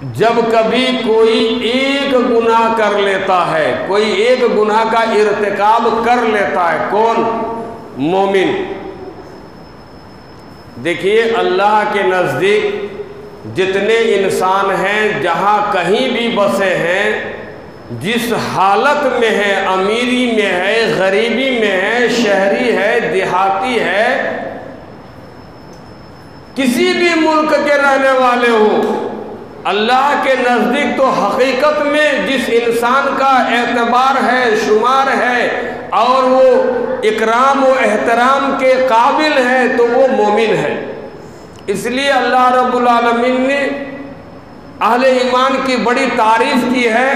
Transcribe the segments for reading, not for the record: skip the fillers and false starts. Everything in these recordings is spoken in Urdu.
جب کبھی کوئی ایک گناہ کر لیتا ہے، کوئی ایک گناہ کا ارتکاب کر لیتا ہے، کون؟ مومن۔ دیکھیے اللہ کے نزدیک جتنے انسان ہیں، جہاں کہیں بھی بسے ہیں، جس حالت میں ہے، امیری میں ہے، غریبی میں ہے، شہری ہے، دیہاتی ہے، کسی بھی ملک کے رہنے والے ہوں، اللہ کے نزدیک تو حقیقت میں جس انسان کا اعتبار ہے، شمار ہے اور وہ اکرام و احترام کے قابل ہے تو وہ مومن ہے۔ اس لیے اللہ رب العالمین نے اہل ایمان کی بڑی تعریف کی ہے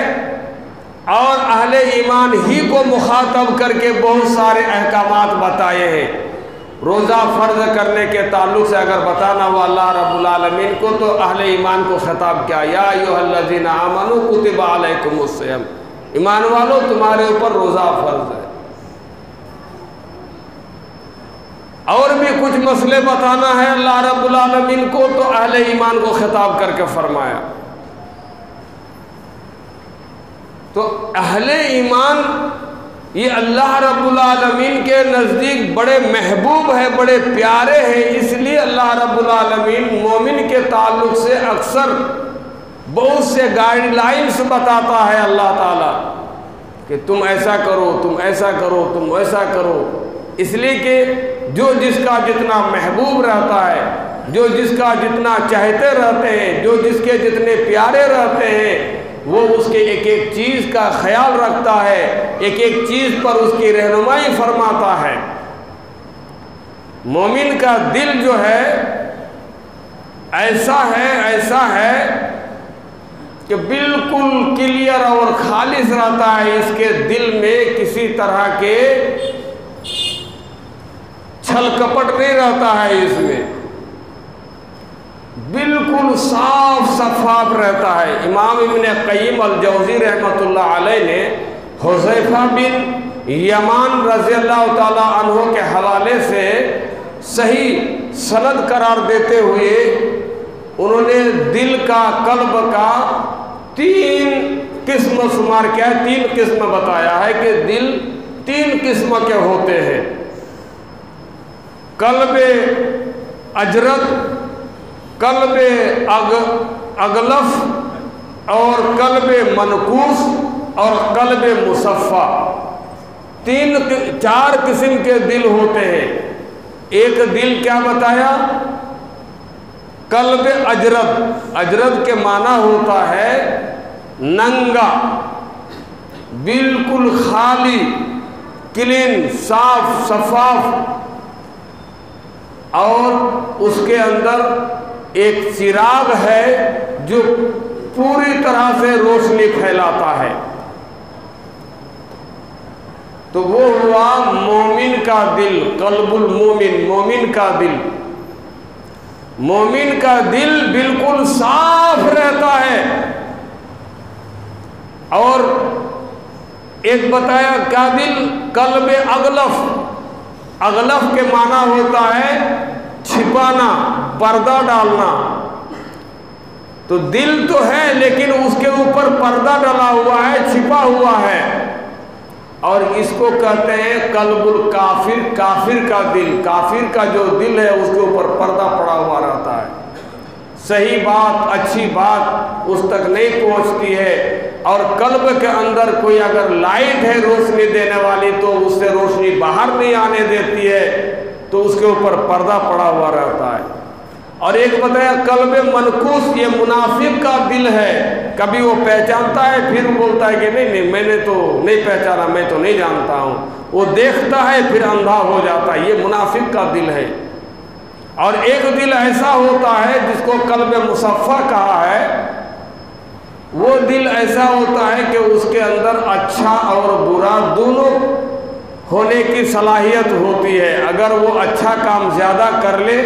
اور اہل ایمان ہی کو مخاطب کر کے بہت سارے احکامات بتائے ہیں۔ روزہ فرض کرنے کے تعلق سے اگر بتانا ہوا اللہ رب العالمین کو تو اہل ایمان کو خطاب کیا، یا ایھا الذین آمنوا کتب علیکم الصیام، ایمان والو تمہارے اوپر روزہ فرض ہے۔ اور بھی کچھ مسئلے بتانا ہے اللہ رب العالمین کو تو اہل ایمان کو خطاب کر کے فرمایا۔ تو اہل ایمان یہ اللہ رب العالمین کے نزدیک بڑے محبوب ہیں، بڑے پیارے ہیں، اس لیے اللہ رب العالمین مومن کے تعلق سے اکثر بہت سے گائیڈ لائنز بتاتا ہے اللہ تعالیٰ کہ تم ایسا کرو، تم ایسا کرو، تم ایسا کرو، اس لیے کہ جو جس کا جتنا محبوب رہتا ہے، جو جس کا جتنا چاہتے رہتے ہیں، جو جس کے جتنے پیارے رہتے ہیں، وہ اس کے ایک ایک چیز کا خیال رکھتا ہے، ایک ایک چیز پر اس کی رہنمائی فرماتا ہے۔ مومن کا دل جو ہے ایسا ہے کہ بالکل کلیئر اور خالص رہتا ہے، اس کے دل میں کسی طرح کے چھل کپٹ نہیں رہتا ہے، اس میں بالکل صاف شفاف رہتا ہے۔ امام ابن قیم الجوزی رحمۃ اللہ علیہ نے حذیفہ بن یمان رضی اللہ تعالیٰ عنہ کے حوالے سے صحیح سند قرار دیتے ہوئے انہوں نے دل کا، قلب کا 3 قسم شمار کیا ہے، 3 قسم بتایا ہے کہ دل 3 قسم کے ہوتے ہیں: قلب اجرد، قلب اغلف اور قلب منکوس اور قلب مصفا۔ 4 قسم کے دل ہوتے ہیں۔ ایک دل کیا بتایا؟ قلب اجرد۔ اجرد کے معنی ہوتا ہے ننگا، بالکل خالی، کلین، صاف شفاف، اور اس کے اندر ایک چراغ ہے جو پوری طرح سے روشنی پھیلاتا ہے۔ تو وہ ہوا مومن کا دل، قلب المومن، مومن کا دل۔ مومن کا دل بالکل صاف رہتا ہے۔ اور ایک بتایا کیا دل؟ قلب اغلف۔ اغلف کے معنی ہوتا ہے چھپانا، پردہ ڈالنا۔ تو دل تو ہے لیکن اس کے اوپر پردہ ڈلا ہوا ہے، چھپا ہوا ہے، اور اس کو کہتے ہیں قلب الکافر، کافر کا دل۔ کافر کا جو دل ہے اس کے اوپر پردہ پڑا ہوا رہتا ہے، صحیح بات، اچھی بات اس تک نہیں پہنچتی ہے، اور قلب کے اندر کوئی اگر لائٹ ہے روشنی دینے والی تو اس سے روشنی باہر نہیں آنے دیتی ہے، تو اس کے اوپر پردہ پڑا ہوا رہتا ہے۔ اور ایک بتایا قلب منکوس، یہ منافق کا دل ہے، کبھی وہ پہچانتا ہے پھر بولتا ہے کہ نہیں میں نے تو نہیں پہچانا، میں تو نہیں جانتا ہوں، وہ دیکھتا ہے پھر اندھا ہو جاتا ہے، یہ منافق کا دل ہے۔ اور ایک دل ایسا ہوتا ہے جس کو قلب مصفا کہا ہے، وہ دل ایسا ہوتا ہے کہ اس کے اندر اچھا اور برا دونوں ہونے کی صلاحیت ہوتی ہے۔ اگر وہ اچھا کام زیادہ کر لے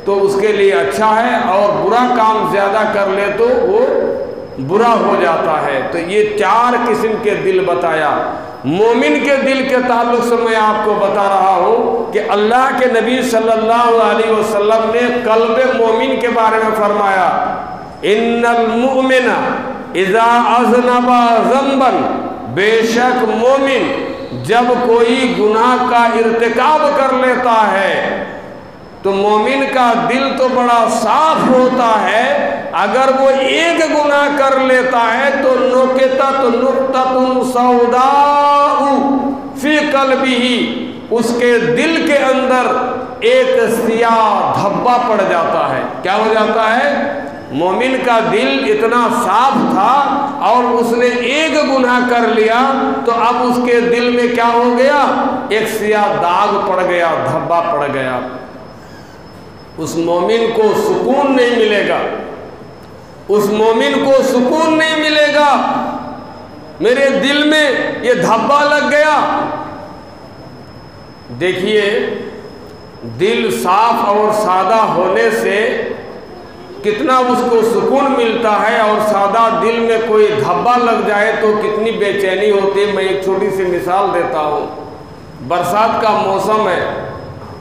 تو اس کے لیے اچھا ہے، اور برا کام زیادہ کر لے تو وہ برا ہو جاتا ہے۔ تو یہ 4 قسم کے دل بتایا۔ مومن کے دل کے تعلق سے میں آپ کو بتا رہا ہوں کہ اللہ کے نبی صلی اللہ علیہ وسلم نے قلب مومن کے بارے میں فرمایا، ان المؤمن اذا اذنب ذنبا، بے شک مومن جب کوئی گناہ کا ارتکاب کر لیتا ہے تو مومن کا دل تو بڑا صاف ہوتا ہے، اگر وہ ایک گناہ کر لیتا ہے تو نکتت نقطۃ سوداء فی قلبہ، اس کے دل کے اندر ایک سیاہ دھبا پڑ جاتا ہے۔ کیا ہو جاتا ہے؟ مومن کا دل اتنا صاف تھا اور اس نے ایک گناہ کر لیا تو اب اس کے دل میں کیا ہو گیا؟ ایک سیاہ داغ پڑ گیا، دھبا پڑ گیا۔ اس مومن کو سکون نہیں ملے گا، اس مومن کو سکون نہیں ملے گا، میرے دل میں یہ دھبا لگ گیا۔ دیکھیے، دل صاف اور سادہ ہونے سے کتنا اس کو سکون ملتا ہے، اور سادہ دل میں کوئی دھبا لگ جائے تو کتنی بے چینی ہوتی ہے۔ میں ایک چھوٹی سی مثال دیتا ہوں۔ برسات کا موسم ہے،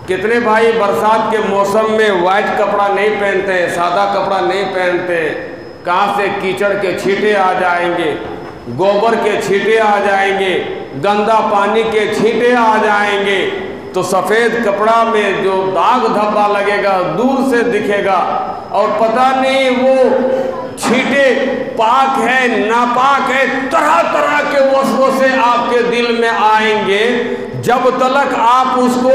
کتنے بھائی برسات کے موسم میں وائٹ کپڑا نہیں پہنتے ہیں، سادہ کپڑا نہیں پہنتے ہیں؟ کہاں سے کیچڑ کے چھینٹے آ جائیں گے، گوبر کے چھینٹے آ جائیں گے، گندا پانی کے چھینٹے آ جائیں گے، تو سفید کپڑا میں جو داغ دھبا لگے گا دور سے دکھے گا، اور پتہ نہیں وہ چھینٹے پاک ہے ناپاک ہے، طرح طرح کے وسوسے آپ کے دل میں آئیں گے۔ جب تلک آپ اس کو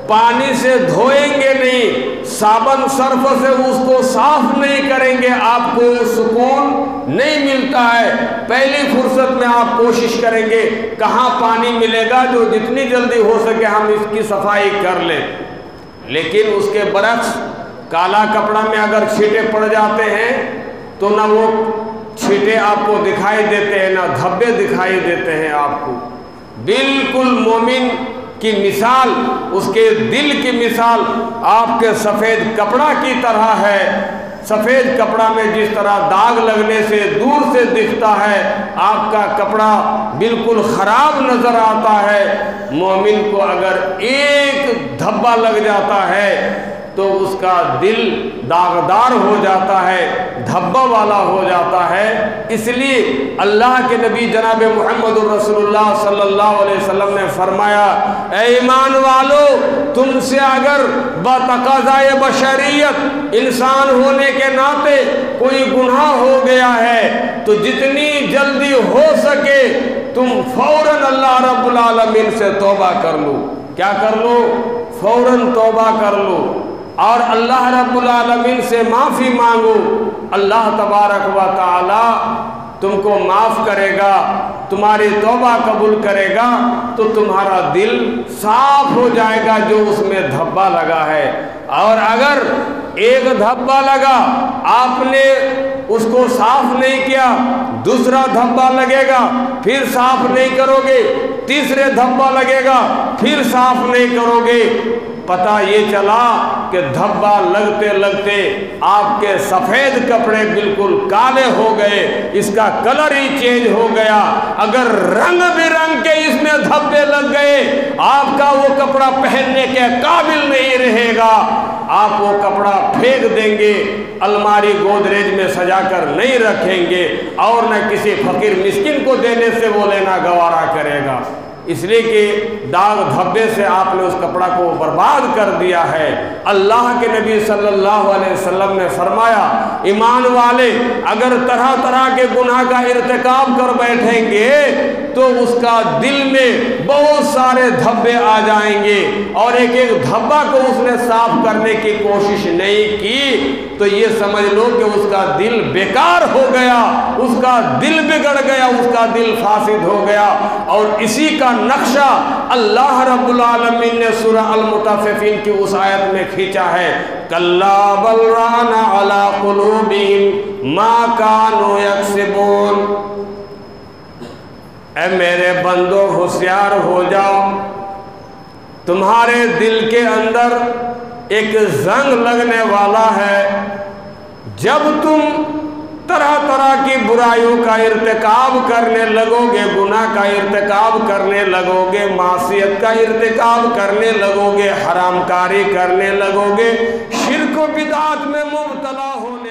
پانی سے دھوئیں گے نہیں، صابن صرف سے اس کو صاف نہیں کریں گے، آپ کو سکون نہیں ملتا ہے۔ پہلی فرصت میں آپ کوشش کریں گے کہاں پانی ملے گا جو جتنی جلدی ہو سکے ہم اس کی صفائی کر لیں۔ لیکن اس کے برعکس کالا کپڑا میں اگر چھینٹے پڑ جاتے ہیں تو نہ وہ چھینٹے آپ کو دکھائی دیتے ہیں، نہ دھبے دکھائی دیتے ہیں آپ کو۔ بالکل مومن کی مثال، اس کے دل کی مثال آپ کے سفید کپڑا کی طرح ہے۔ سفید کپڑا میں جس طرح داغ لگنے سے دور سے دکھتا ہے، آپ کا کپڑا بالکل خراب نظر آتا ہے، مومن کو اگر ایک دھبا لگ جاتا ہے تو اس کا دل داغدار ہو جاتا ہے، دھبا والا ہو جاتا ہے۔ اس لیے اللہ کے نبی جناب محمد رسول اللہ صلی اللہ علیہ وسلم نے فرمایا، اے ایمان والو، تم سے اگر بتقاضائے بشریت انسان ہونے کے ناطے کوئی گناہ ہو گیا ہے تو جتنی جلدی ہو سکے تم فوراً اللہ رب العالمین سے توبہ کر لو۔ کیا کر لو؟ فوراً توبہ کر لو اور اللہ رب العالمین سے معافی مانگو۔ اللہ تبارک و تعالی تم کو معاف کرے گا، تمہاری توبہ قبول کرے گا، تو تمہارا دل صاف ہو جائے گا جو اس میں دھبا لگا ہے۔ اور اگر ایک دھبا لگا، آپ نے اس کو صاف نہیں کیا، دوسرا دھبا لگے گا، پھر صاف نہیں کرو گے، تیسرے دھبا لگے گا، پھر صاف نہیں کرو گے، پتہ یہ چلا کہ دھبا لگتے لگتے آپ کے سفید کپڑے بالکل کالے ہو گئے، اس کا کلر ہی چینج ہو گیا۔ اگر رنگ برنگ کے اس میں دھبے لگ گئے، آپ کا وہ کپڑا پہننے کے قابل نہیں رہے گا، آپ وہ کپڑا پھینک دیں گے، الماری گودریج میں سجا کر نہیں رکھیں گے، اور نہ کسی فقیر مسکین کو دینے سے وہ لینا گوارا کرے گا، اس لیے کہ داغ دھبے سے آپ نے اس کپڑا کو برباد کر دیا ہے۔ اللہ کے نبی صلی اللہ علیہ وسلم نے فرمایا، ایمان والے اگر طرح طرح کے گناہ کا ارتکاب کر بیٹھیں گے تو اس کا دل میں بہت سارے دھبے آ جائیں گے، اور ایک ایک دھبا کو اس نے صاف کرنے کی کوشش نہیں کی تو یہ سمجھ لو کہ اس کا دل بیکار ہو گیا، اس کا دل بگڑ گیا، اس کا دل فاسد ہو گیا۔ اور اسی کا نقشہ اللہ رب العالمین نے سورہ المطففین کی اس آیت میں کھینچا ہے، کَلَّا بَلْ رَانَ عَلَىٰ قُلُوبِهِمْ مَا كَانُوا يَكْسِبُونَ۔ اے میرے بندو ہوشیار ہو جاؤ، تمہارے دل کے اندر ایک زنگ لگنے والا ہے۔ جب تم طرح طرح کی برائیوں کا ارتکاب کرنے لگو گے، گناہ کا ارتکاب کرنے لگو گے، معصیت کا ارتکاب کرنے لگو گے، حرام کاری کرنے لگو گے، شرک و بدعات میں مبتلا ہونے